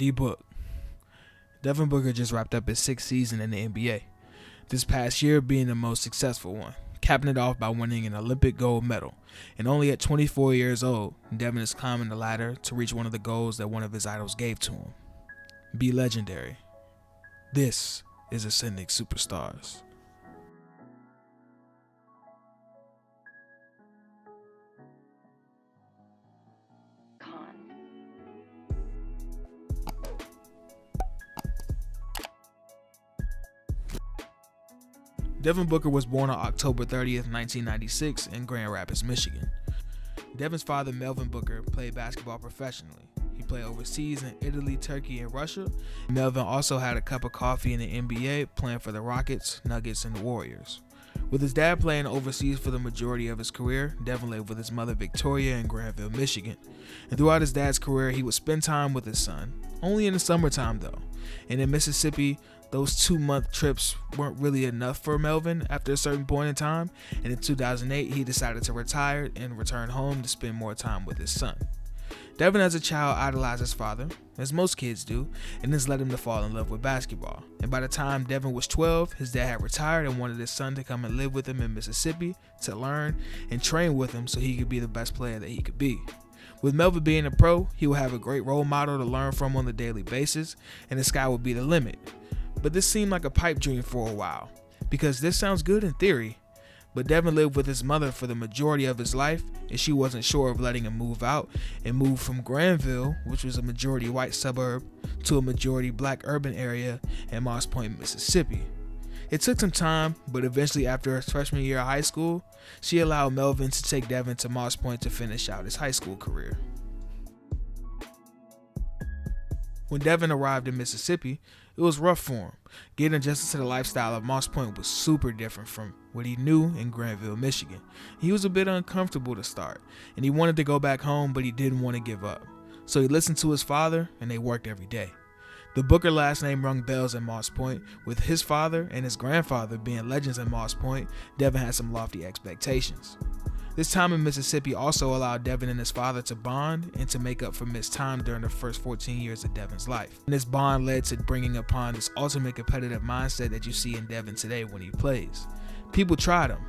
D-Book. Devin Booker just wrapped up his 6th season in the NBA, this past year being the most successful one, capping it off by winning an Olympic gold medal. And only at 24 years old, Devin is climbing the ladder to reach one of the goals that one of his idols gave to him. Be legendary. This is Ascending Superstars. Devin Booker was born on October 30th, 1996 in Grand Rapids, Michigan. Devin's father, Melvin Booker, played basketball professionally. He played overseas in Italy, Turkey, and Russia. Melvin also had a cup of coffee in the NBA, playing for the Rockets, Nuggets, and the Warriors. With his dad playing overseas for the majority of his career, Devin lived with his mother, Victoria, in Granville, Michigan. And throughout his dad's career, he would spend time with his son, only in the summertime though. And in Mississippi, those 2-month trips weren't really enough for Melvin after a certain point in time, and in 2008 he decided to retire and return home to spend more time with his son. Devin as a child idolized his father, as most kids do, and this led him to fall in love with basketball. And by the time Devin was 12, his dad had retired and wanted his son to come and live with him in Mississippi to learn and train with him so he could be the best player that he could be. With Melvin being a pro, he would have a great role model to learn from on a daily basis, and the sky would be the limit. But this seemed like a pipe dream for a while, because this sounds good in theory, but Devin lived with his mother for the majority of his life, and she wasn't sure of letting him move out and move from Granville, which was a majority white suburb, to a majority black urban area in Moss Point, Mississippi. It took some time, but eventually after his freshman year of high school, she allowed Melvin to take Devin to Moss Point to finish out his high school career. When Devin arrived in Mississippi, it was rough for him. Getting adjusted to the lifestyle of Moss Point was super different from what he knew in Granville, Michigan. He was a bit uncomfortable to start, and he wanted to go back home, but he didn't want to give up. So he listened to his father, and they worked every day. The Booker last name rung bells in Moss Point. With his father and his grandfather being legends in Moss Point, Devin had some lofty expectations. This time in Mississippi also allowed Devin and his father to bond and to make up for missed time during the first 14 years of Devin's life. And this bond led to bringing upon this ultimate competitive mindset that you see in Devin today when he plays. People tried him.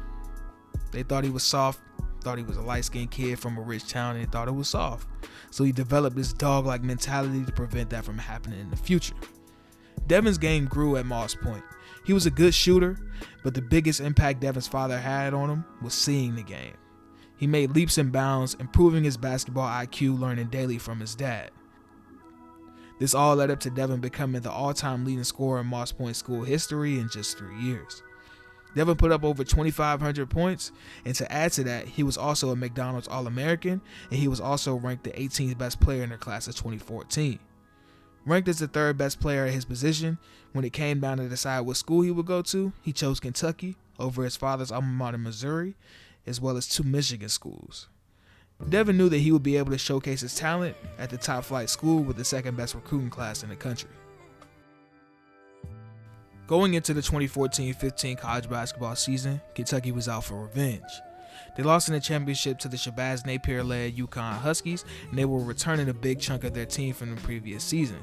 They thought he was soft, thought he was a light-skinned kid from a rich town, and they thought it was soft. So he developed this dog-like mentality to prevent that from happening in the future. Devin's game grew at Moss Point. He was a good shooter, but the biggest impact Devin's father had on him was seeing the game. He made leaps and bounds, improving his basketball IQ, learning daily from his dad. This all led up to Devin becoming the all-time leading scorer in Moss Point school history in just 3 years. Devin put up over 2,500 points, and to add to that, he was also a McDonald's All-American, and he was also ranked the 18th best player in the class of 2014. Ranked as the 3rd best player at his position, when it came down to decide what school he would go to, he chose Kentucky over his father's alma mater, Missouri, as well as 2 Michigan schools. Devin knew that he would be able to showcase his talent at the top flight school with the 2nd best recruiting class in the country. Going into the 2014-15 college basketball season, Kentucky was out for revenge. They lost in the championship to the Shabazz Napier-led UConn Huskies, and they were returning a big chunk of their team from the previous season.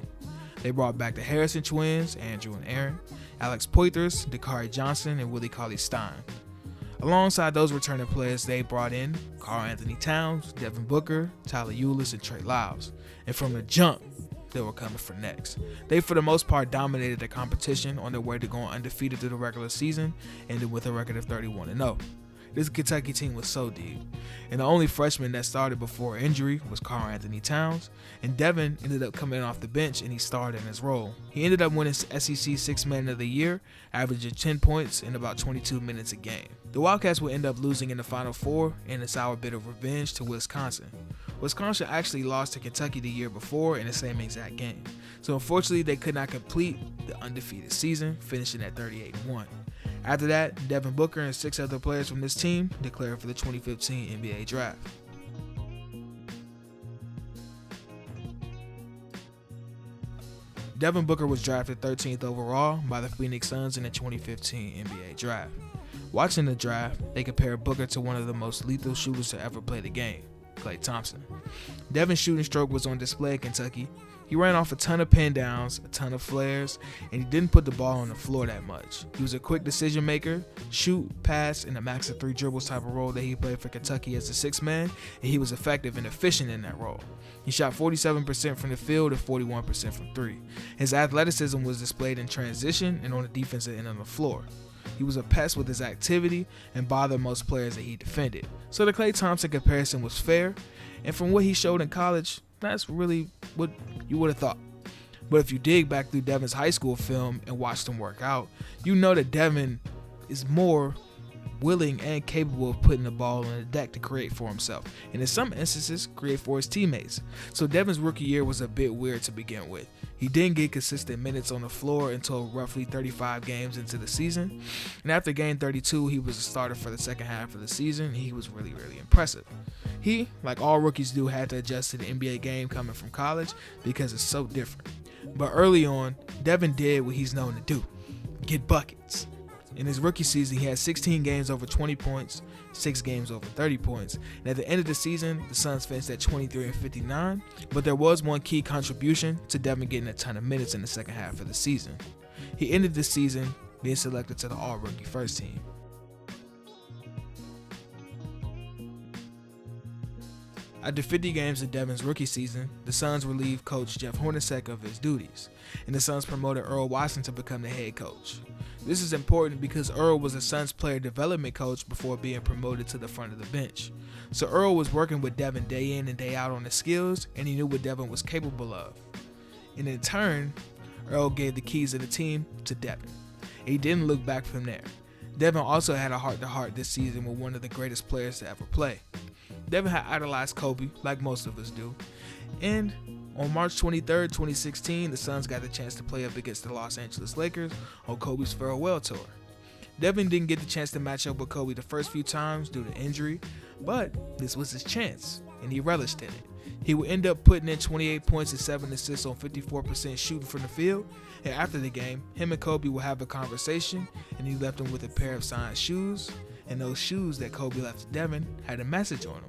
They brought back the Harrison twins, Andrew and Aaron, Alex Poitras, Dakari Johnson, and Willie Cauley-Stein. Alongside those returning players, they brought in Karl Anthony Towns, Devin Booker, Tyler Ulis, and Trey Lyles. And from the jump, they were coming for next. They, for the most part, dominated the competition on their way to going undefeated through the regular season, ending with a record of 31-0. This Kentucky team was so deep, and the only freshman that started before injury was Karl Anthony Towns, and Devin ended up coming off the bench and he started in his role. He ended up winning SEC Sixth Man of the Year, averaging 10 points in about 22 minutes a game. The Wildcats would end up losing in the Final Four in a sour bit of revenge to Wisconsin. Wisconsin actually lost to Kentucky the year before in the same exact game, so unfortunately they could not complete the undefeated season, finishing at 38-1. After that, Devin Booker and 6 other players from this team declared for the 2015 NBA Draft. Devin Booker was drafted 13th overall by the Phoenix Suns in the 2015 NBA Draft. Watching the draft, they compared Booker to one of the most lethal shooters to ever play the game, Klay Thompson. Devin's shooting stroke was on display at Kentucky. He ran off a ton of pin downs, a ton of flares, and he didn't put the ball on the floor that much. He was a quick decision maker, shoot, pass, and a max of 3 dribbles type of role that he played for Kentucky as a 6th man, and he was effective and efficient in that role. He shot 47% from the field and 41% from 3. His athleticism was displayed in transition and on the defensive end of the floor. He was a pest with his activity and bothered most players that he defended. So the Klay Thompson comparison was fair, and from what he showed in college, that's really what you would have thought. But if you dig back through Devin's high school film and watched him work out, you know that Devin is more willing and capable of putting the ball on the deck to create for himself, and in some instances, create for his teammates. So Devin's rookie year was a bit weird to begin with. He didn't get consistent minutes on the floor until roughly 35 games into the season, and after game 32, he was a starter for the second half of the season. He was really, really impressive. He, like all rookies do, had to adjust to the NBA game coming from college because it's so different. But early on, Devin did what he's known to do: get buckets. In his rookie season, he had 16 games over 20 points, 6 games over 30 points. And at the end of the season, the Suns finished at 23-59. But there was one key contribution to Devin getting a ton of minutes in the second half of the season. He ended the season being selected to the All-Rookie First Team. After 50 games in Devin's rookie season, the Suns relieved coach Jeff Hornacek of his duties, and the Suns promoted Earl Watson to become the head coach. This is important because Earl was a Suns player development coach before being promoted to the front of the bench. So Earl was working with Devin day in and day out on his skills, and he knew what Devin was capable of. And in turn, Earl gave the keys of the team to Devin. He didn't look back from there. Devin also had a heart-to-heart this season with one of the greatest players to ever play. Devin had idolized Kobe, like most of us do, and on March 23, 2016, the Suns got the chance to play up against the Los Angeles Lakers on Kobe's farewell tour. Devin didn't get the chance to match up with Kobe the first few times due to injury, but this was his chance, and he relished in it. He would end up putting in 28 points and 7 assists on 54% shooting from the field, and after the game, him and Kobe would have a conversation, and he left him with a pair of signed shoes, and those shoes that Kobe left to Devin had a message on them.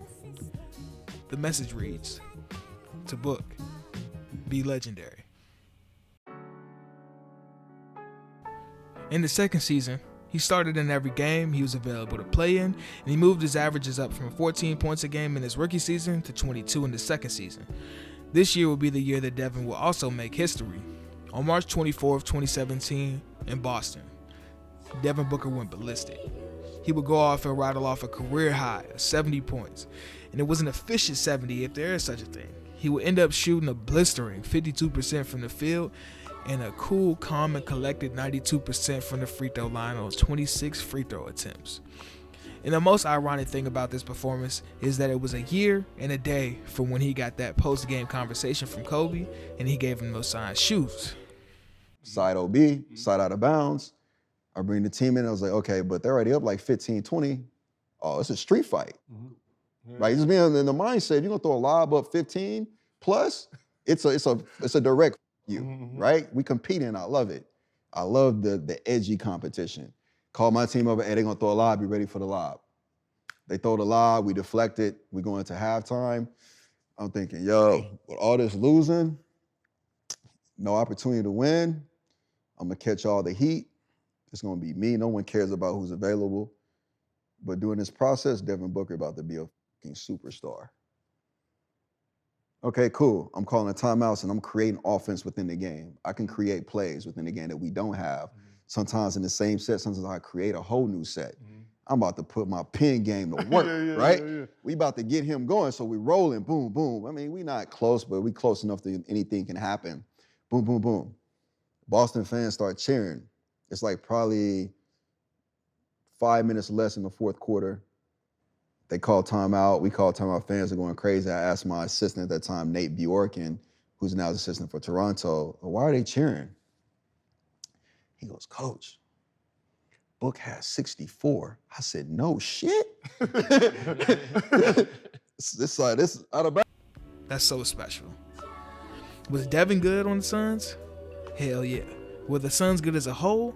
The message reads, "To Book, be legendary." In the second season, he started in every game he was available to play in, and he moved his averages up from 14 points a game in his rookie season to 22 in the second season. This year will be the year that Devin will also make history. On March 24th, 2017, in Boston, Devin Booker went ballistic. He would go off and rattle off a career high of 70 points, and it was an efficient 70 if there is such a thing. He would end up shooting a blistering 52% from the field and a cool, calm, and collected 92% from the free throw line on 26 free throw attempts. And the most ironic thing about this performance is that it was a year and a day from when he got that post-game conversation from Kobe, and he gave him those signed shoes. Side OB, side out of bounds. I bring the team in, I was like, okay, but they're already up like 15, 20. Oh, it's a street fight. Yeah. Right? Just being in the mindset, you're gonna throw a lob up 15 plus, it's a direct you, right? We competing, I love it. I love the edgy competition. Call my team over, hey, they're gonna throw a lob, be ready for the lob. They throw the lob, we deflect it, we go into halftime. I'm thinking, yo, with all this losing, no opportunity to win, I'm gonna catch all the heat. It's gonna be me, no one cares about who's available. But during this process, Devin Booker about to be a fucking superstar. Okay, cool. I'm calling timeouts and I'm creating offense within the game. I can create plays within the game that we don't have. Sometimes in the same set, sometimes I create a whole new set. I'm about to put my pin game to work, right? We about to get him going, so we rolling, boom, boom. I mean, we not close, but we close enough that anything can happen. Boom, boom, boom. Boston fans start cheering. It's like probably 5 minutes less in the fourth quarter. They call timeout. We call timeout. Fans are going crazy. I asked my assistant at that time, Nate Bjorken, who's now the assistant for Toronto, why are they cheering? He goes, Coach, Book has 64. I said, no shit. This out of bounds. That's so special. Was Devin good on the Suns? Hell yeah. Were the Suns good as a whole?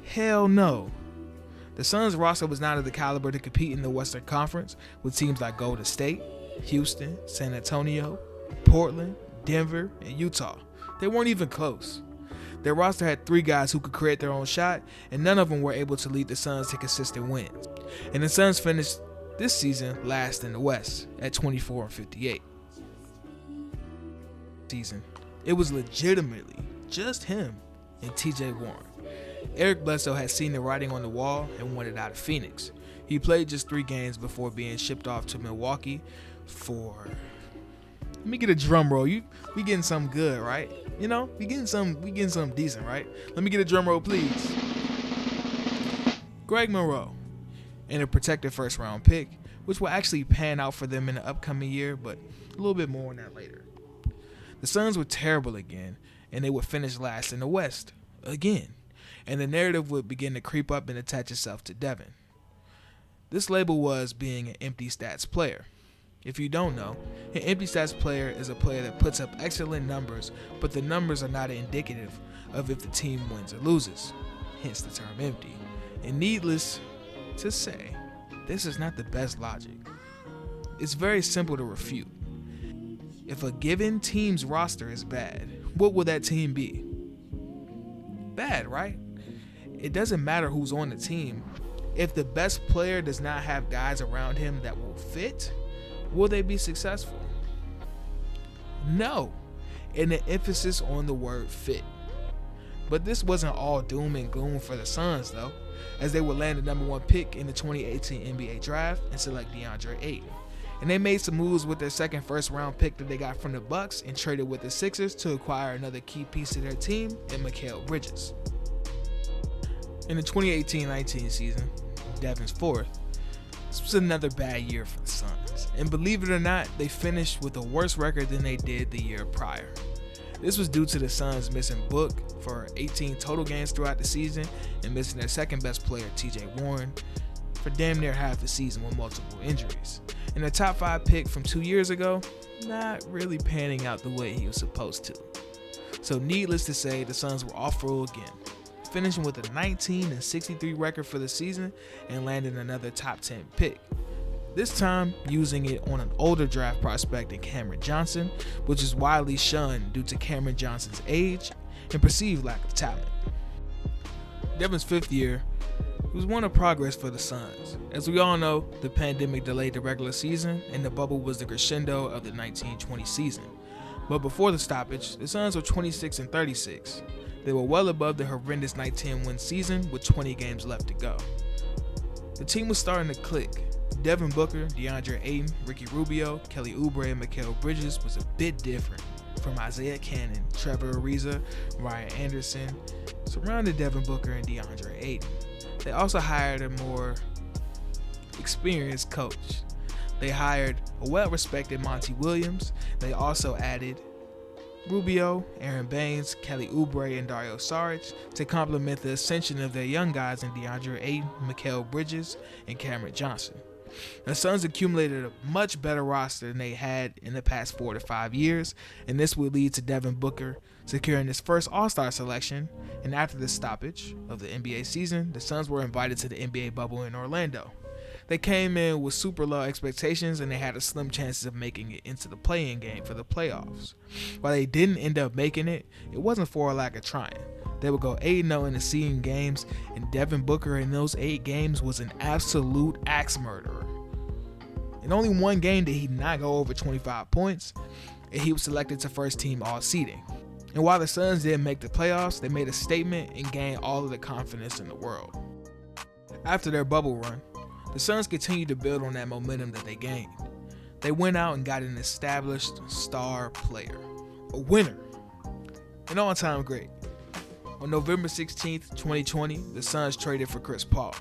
Hell no. The Suns roster was not of the caliber to compete in the Western Conference with teams like Golden State, Houston, San Antonio, Portland, Denver, and Utah. They weren't even close. Their roster had 3 guys who could create their own shot, and none of them were able to lead the Suns to consistent wins. And the Suns finished this season last in the West at 24-58. Season, it was legitimately just him and TJ Warren. Eric Bledsoe had seen the writing on the wall and wanted out of Phoenix. He played just 3 games before being shipped off to Milwaukee for... Let me get a drum roll. We getting something good, right? You know, we getting something decent, right? Let me get a drum roll, please. Greg Monroe and a protected first round pick, which will actually pan out for them in the upcoming year, but a little bit more on that later. The Suns were terrible again, and they would finish last in the West again. And the narrative would begin to creep up and attach itself to Devin. This label was being an empty stats player. If you don't know, an empty stats player is a player that puts up excellent numbers, but the numbers are not indicative of if the team wins or loses, hence the term empty. And needless to say, this is not the best logic. It's very simple to refute. If a given team's roster is bad, what will that team be? Bad, right? It doesn't matter who's on the team. If the best player does not have guys around him that will fit, will they be successful? No, and the emphasis on the word fit. But this wasn't all doom and gloom for the Suns though, as they would land the number 1 pick in the 2018 NBA draft and select DeAndre Ayton. And they made some moves with their second first round pick that they got from the Bucks and traded with the Sixers to acquire another key piece of their team in Mikal Bridges. In the 2018-19 season, Devin's 4th, this was another bad year for the Suns, and believe it or not, they finished with a worse record than they did the year prior. This was due to the Suns missing Book for 18 total games throughout the season and missing their second best player, TJ Warren, for damn near half the season with multiple injuries. And the top 5 pick from 2 years ago, not really panning out the way he was supposed to. So needless to say, the Suns were off roll again, finishing with a 19-63 record for the season and landing another top 10 pick. This time using it on an older draft prospect in Cameron Johnson, which is widely shunned due to Cameron Johnson's age and perceived lack of talent. Devin's 5th year was one of progress for the Suns. As we all know, the pandemic delayed the regular season and the bubble was the crescendo of the 1920 season. But before the stoppage, the Suns were 26-36. They were well above the horrendous 19-10 win season with 20 games left to go. The team was starting to click. Devin Booker, DeAndre Ayton, Ricky Rubio, Kelly Oubre, and Mikal Bridges was a bit different from Isaiah Cannon, Trevor Ariza, Ryan Anderson, surrounded Devin Booker and DeAndre Ayton. They also hired a more experienced coach. They hired a well-respected Monty Williams. They also added Rubio, Aaron Baines, Kelly Oubre, and Dario Saric to complement the ascension of their young guys in DeAndre Ayton, Mikal Bridges, and Cameron Johnson. The Suns accumulated a much better roster than they had in the past 4 to 5 years, and this would lead to Devin Booker securing his first All-Star selection. And after the stoppage of the NBA season, the Suns were invited to the NBA bubble in Orlando. They came in with super low expectations and they had a slim chances of making it into the play-in game for the playoffs. While they didn't end up making it, it wasn't for a lack of trying. They would go 8-0 in the seeding games, and Devin Booker in those 8 games was an absolute axe murderer. In only 1 game did he not go over 25 points, and he was selected to first team all seeding. And while the Suns didn't make the playoffs, they made a statement and gained all of the confidence in the world. After their bubble run, the Suns continued to build on that momentum that they gained. They went out and got an established star player, a winner, an all-time great. On November 16th, 2020, the Suns traded for Chris Paul.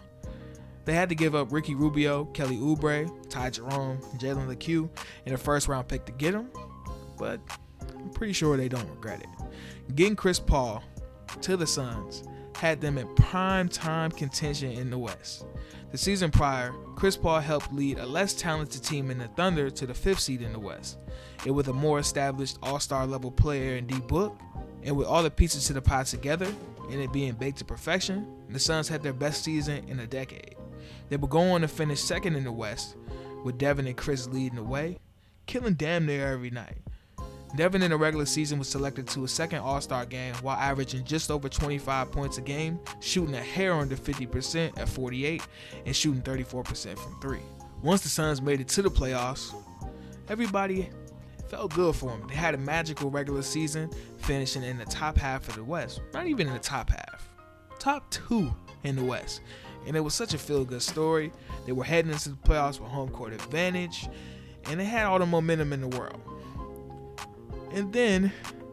They had to give up Ricky Rubio, Kelly Oubre, Ty Jerome, Jalen LeCue, and a first-round pick to get him, but I'm pretty sure they don't regret it. Getting Chris Paul to the Suns had them in prime time contention in the West. The season prior, Chris Paul helped lead a less talented team in the Thunder to the 5th seed in the West. And with a more established all-star level player in D-Book, and with all the pieces to the pie together, and it being baked to perfection, the Suns had their best season in a decade. They would go on to finish second in the West, with Devin and Chris leading the way, killing damn near every night. Devin in the regular season was selected to a second All-Star game while averaging just over 25 points a game, shooting a hair under 50% at 48, and shooting 34% from 3. Once the Suns made it to the playoffs, everybody felt good for them. They had a magical regular season, finishing in the top half of the West. Not even in the top half. Top 2 in the West. And it was such a feel-good story. They were heading into the playoffs with home court advantage, and they had all the momentum in the world. And then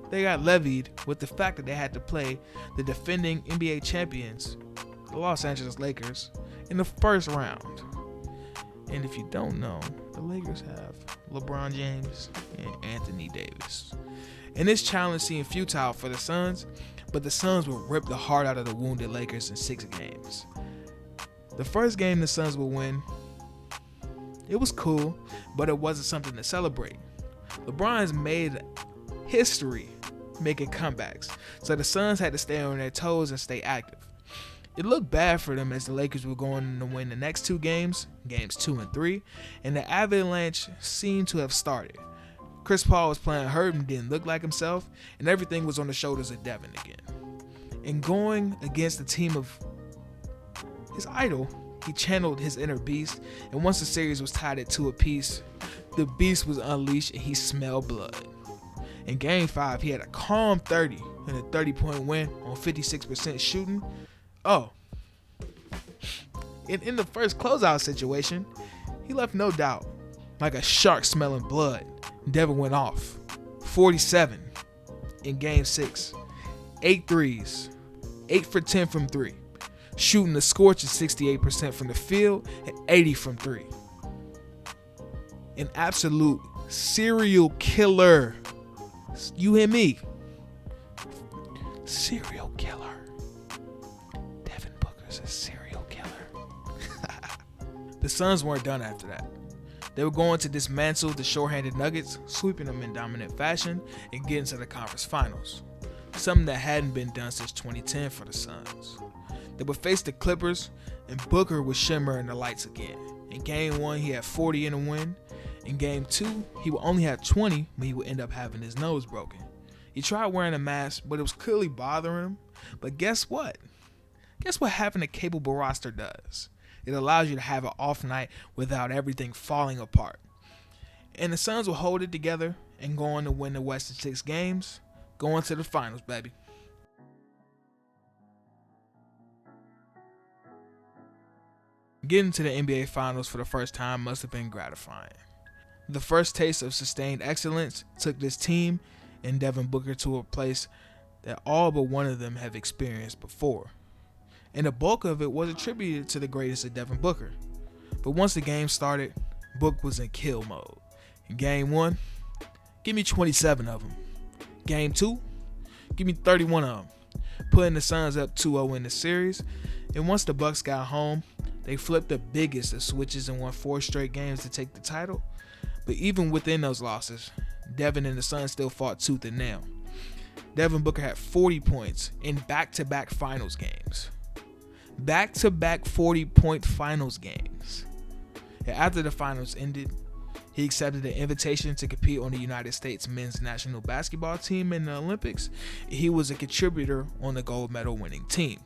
they got levied with the fact that they had to play the defending NBA champions, the Los Angeles Lakers, in the first round. And if you don't know, the Lakers have LeBron James and Anthony Davis. And this challenge seemed futile for the Suns, but the Suns would rip the heart out of the wounded Lakers in 6 games. The first game the Suns would win, it was cool, but it wasn't something to celebrate. LeBron's made history making comebacks, so the Suns had to stay on their toes and stay active. It looked bad for them as the Lakers were going to win the next 2 games, games 2 and 3, and the avalanche seemed to have started. Chris Paul was playing hurt and didn't look like himself, and everything was on the shoulders of Devin again. And going against the team of his idol, he channeled his inner beast, and once the series was tied at 2 apiece, the beast was unleashed and he smelled blood. In Game 5, he had a calm 30 and a 30-point win on 56% shooting. Oh, in the first closeout situation, he left no doubt. Like a shark smelling blood, Devin went off. 47 in Game 6. 8 threes. 8 for 10 from 3. Shooting a scorching 68% from the field and 80 from 3. An absolute serial killer. You hear me? Serial killer. Devin Booker's a serial killer. The Suns weren't done after that. They were going to dismantle the short-handed Nuggets, sweeping them in dominant fashion, and getting to the conference finals. Something that hadn't been done since 2010 for the Suns. They would face the Clippers, and Booker would shimmer in the lights again. In Game 1, he had 40 in a win. In Game 2, he would only have 20, but he would end up having his nose broken. He tried wearing a mask, but it was clearly bothering him. But guess what? Guess what having a capable roster does? It allows you to have an off night without everything falling apart. And the Suns will hold it together and go on to win the West in 6 games, going to the finals, baby. Getting to the NBA Finals for the first time must have been gratifying. The first taste of sustained excellence took this team and Devin Booker to a place that all but one of them have experienced before. And the bulk of it was attributed to the greatest of Devin Booker. But once the game started, Book was in kill mode. In Game 1, give me 27 of them. Game 2, give me 31 of them. Putting the Suns up 2-0 in the series. And once the Bucks got home, they flipped the biggest of switches and won 4 straight games to take the title. But even within those losses, Devin and the Suns still fought tooth and nail. Devin Booker had 40 points in back-to-back finals games. Back-to-back 40-point finals games. And after the finals ended, he accepted an invitation to compete on the United States men's national basketball team in the Olympics. He was a contributor on the gold medal winning team.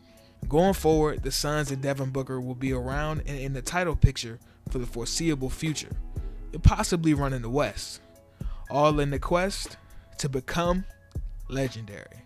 Going forward, the Suns and Devin Booker will be around and in the title picture for the foreseeable future, and possibly running the West, all in the quest to become legendary.